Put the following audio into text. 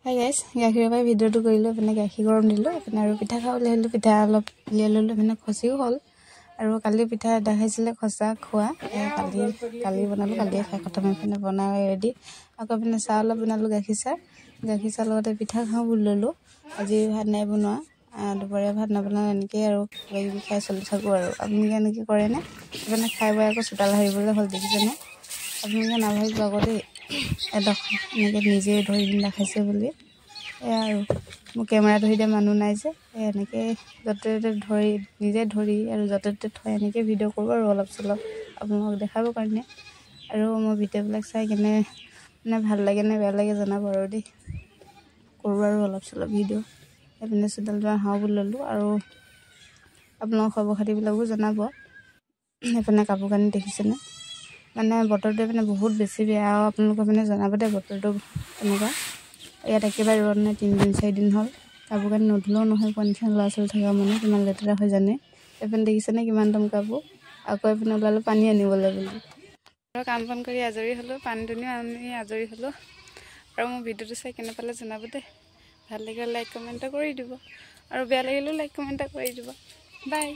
Hi guys, গাখীৰৰ পৰা ভিডিঅ'টো কৰিলোঁ। এইপিনে গাখীৰ গৰম দিলোঁ, এইপিনে আৰু পিঠা খাবলৈ আহিলোঁ। পিঠা অলপ উলিয়াই ল'লোঁ, এইপিনে খচিও হ'ল। আৰু কালি পিঠা দেখাইছিলে খচা খোৱা, কালি বনালোঁ, কালিয়ে খাই খতম। এইপিনে বনাই ৰেডি। আকৌ এইপিনে চাহ অলপ বনালোঁ, গাখীৰ চাহ লগতে পিঠা খাওঁ বুলি ল'লোঁ। আজি ভাত নাই বনোৱা, দুপৰীয়া ভাত নবনাওঁ, এনেকৈয়ে আৰু কিবা কিবি খাই চলি থাকোঁ আৰু। আপোনালোকে এনেকৈ কৰেনে? এইপিনে খাই বৈ আকৌ চোতাল সাৰিবলৈ হ'ল, দেখিছেনে? আপোনালোকে নাভাবিব আকৌ দেই, এডোখৰ এনেকৈ নিজে ধৰি দেখাইছে বুলি। এয়া আৰু মোৰ কেমেৰা ধৰি দিয়া মানুহ নাই যে, এনেকৈ য'তে ত'তে ধৰি নিজে ধৰি আৰু য'তে ত'তে থৈ এনেকৈ ভিডিঅ' কৰোঁ আৰু অলপ চলপ আপোনালোকক দেখাবৰ কাৰণে। আৰু মোৰ ভিডিঅ'বিলাক চাই কেনে মানে ভাল লাগে নে বেয়া লাগে জনাব আৰু দেই। কৰোঁ আৰু অলপ চলপ ভিডিঅ'। এইপিনে চোতাল তোৱাৰ হাওঁ বুলি ল'লোঁ আৰু আপোনালোকৰ খবৰ খাতিবিলাকো জনাব। এইপিনে কাপোৰ কানি দেখিছেনে? মানে বতৰটো এইপিনে বহুত বেছি বেয়া আৰু আপোনালোকৰ মানে জনাব দে বতৰটো তেনেকুৱা। ইয়াত একেবাৰে ৰ'দ নাই, 3 দিন 4 দিন হ'ল। কাপোৰ কানি নধুলেও নহয়, কণ্ডিশ্যন ল'ৰা ছোৱালী থকা মানে কিমান লেতেৰা হৈ জানে। এইপিনে দেখিছেনে কিমান দম কাপোৰ? আকৌ এইপিনে ওলালোঁ পানী আনিবলৈ বুলি। আৰু কাম বন কৰি আজৰি হ'লোঁ, পানী দুনিও আনি আজৰি হ'লোঁ। আৰু মোৰ ভিডিঅ'টো চাই কেনে পালে জনাব দেই। ভাল লাগিলে লাইক কমেণ্ট এটা কৰি দিব, আৰু বেয়া লাগিলেও লাইক কমেণ্ট এটা কৰি দিব। বাই।